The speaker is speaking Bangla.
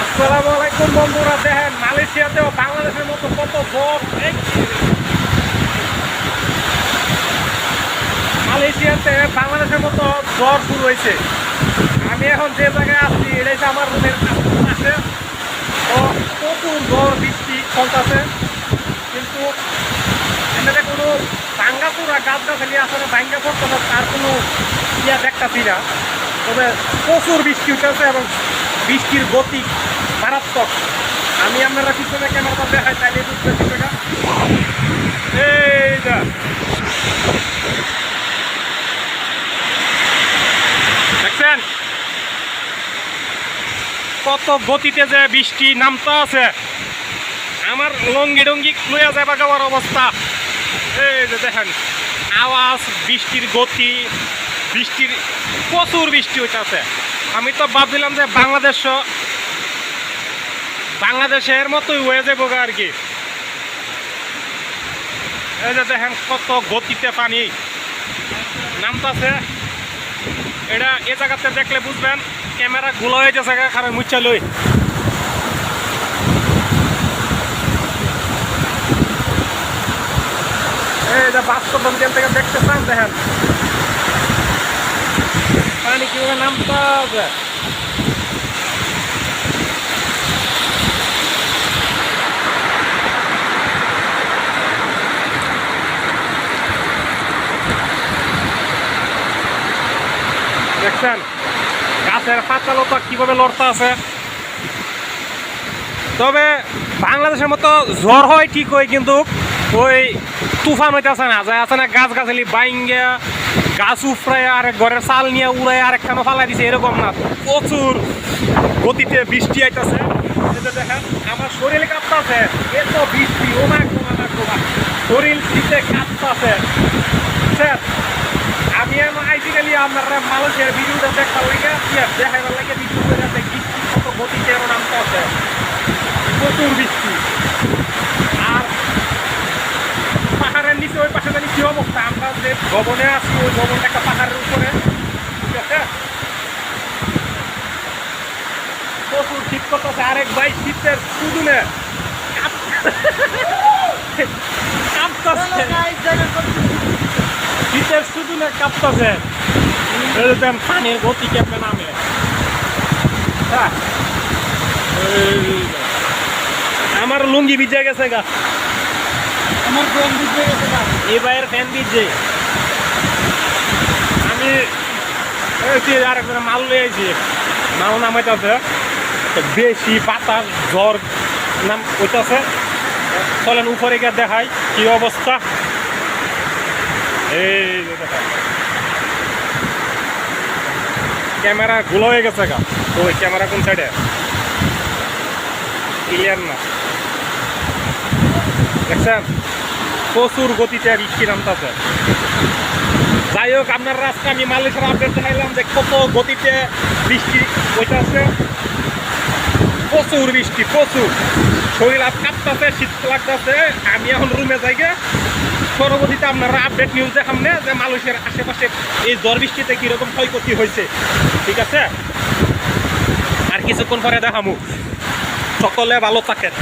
আসসালামু আলাইকুম বন্ধুরা, দেখেন মালয়েশিয়াতেও বাংলাদেশের মতো কত জ্বর। মালয়েশিয়াতে বাংলাদেশের মতো জ্বর শুরু হয়েছে। আমি এখন যে জায়গায় আছি এটা হচ্ছে আমার রুমের পাশে। তো প্রচুর জ্বর বৃষ্টি চলতেছে, কিন্তু এখানে কোনো ভাঙ্গাপুরা গাছ গাছালি আসলে ভাঙ্গা পড়তেছে তার কোনো ইয়া দেখতেছি না। তবে প্রচুর বৃষ্টি উঠেছে এবং বৃষ্টির গতি মারাত্মক। আমি আপনারা পিছনে ক্যামেরাটা দেখাই তাইলে বুঝতে বিষয়টা। এই যা দেখছেন কত গতিতে যে বৃষ্টি নামতে আছে, আমার লঙ্গি ডঙ্গি লইয়া যাবা যাওয়ার অবস্থা। এই যে দেখেন আওয়াজ, বৃষ্টির গতি, বৃষ্টির প্রচুর বৃষ্টি হইতেছে। আমি তো ভাবছিলাম যে বাংলাদেশের মতোই হয়ে যাবো আর কি। এই যে দেখেন কত গতিতে পানি নামতেছে। এটা এ জায়গাতে দেখলে বুঝবেন ক্যামেরা গুলো হয়ে যাচ্ছে কারণ মুচ্ছা লই। এই যে বাস্তব থেকে দেখতে চান, দেখেন পানি কিভাবে নামতে হবে। দেখছেন গাছের পাতা লতা কিভাবে লড়তে আছে। তবে বাংলাদেশের মতো জ্বর হয় ঠিক হয়, কিন্তু ওই তুফান হইতেছে না, যায় আছে না গাছ গাছালি বাইঙ্গা গাছ উফরায় আর ঘরের চাল নিয়ে উড়ায় আর একখানো ফালাই দিছে, এরকম না। প্রচুর গতিতে বৃষ্টি আইতেছে। দেখেন আমার শরীরে কাঁপতেছে, এত বৃষ্টি ওমা শরীর শীতে কাঁপতেছে। আমি আইসিক্যালি আপনারা মানুষের ভিডিওটা দেখার লাগে দেখাইবার লাগে ভিডিও করে বৃষ্টি কত গতিতে এর নামতে আছে, প্রচুর বৃষ্টি। আর পাহাড়ের নিচে ওই পাশে জানি কি অবস্থা, আমরা যে ভবনে আছি ওই ভবনটা একটা পাহাড়ের উপরে, ঠিক আছে। প্রচুর শীত করতেছে। আরেক ভাই শীতের সুদুনে শীতের সুদুনে কাঁপতেছে। পানির গতি কেমন নামে, আমার লুঙ্গি ভিজে গেছে গা, আমার ফ্যান ভিজে গেছে গা, এই ভাইয়ের ফ্যান ভিজে। আমি আরেকজন মাল লয়ে আইছি, মাল নামাইতেছে, বেশি বাতাস ঝড় নাম হইতেছে। চলেন উপরে গিয়ে দেখাই কি অবস্থা। এই ক্যামেরা গুলো হয়ে গেছে গা, তো ওই ক্যামেরা কোন সাইডে ক্লিয়ার না। দেখছেন প্রচুর গতিতে বৃষ্টি নামতেছে। যাই হোক, আপনার রাস্তা আমি মালয়েশিয়ার আপডেট দেখাইলাম যে কত গতিতে বৃষ্টি হইতেছে। প্রচুর বৃষ্টি, প্রচুর শরীর কাঁপতেছে, শীত লাগতেছে। আমি এখন রুমে যাই গে, পরবর্তীতে আপনারা আপডেট নিউজ দেখাম না যে মালয়েশিয়ার আশেপাশে এই ঝড় বৃষ্টিতে কিরকম ক্ষয়ক্ষতি হয়েছে, ঠিক আছে। আর কিছুক্ষণ পরে দেখামু। সকলে ভালো থাকেন।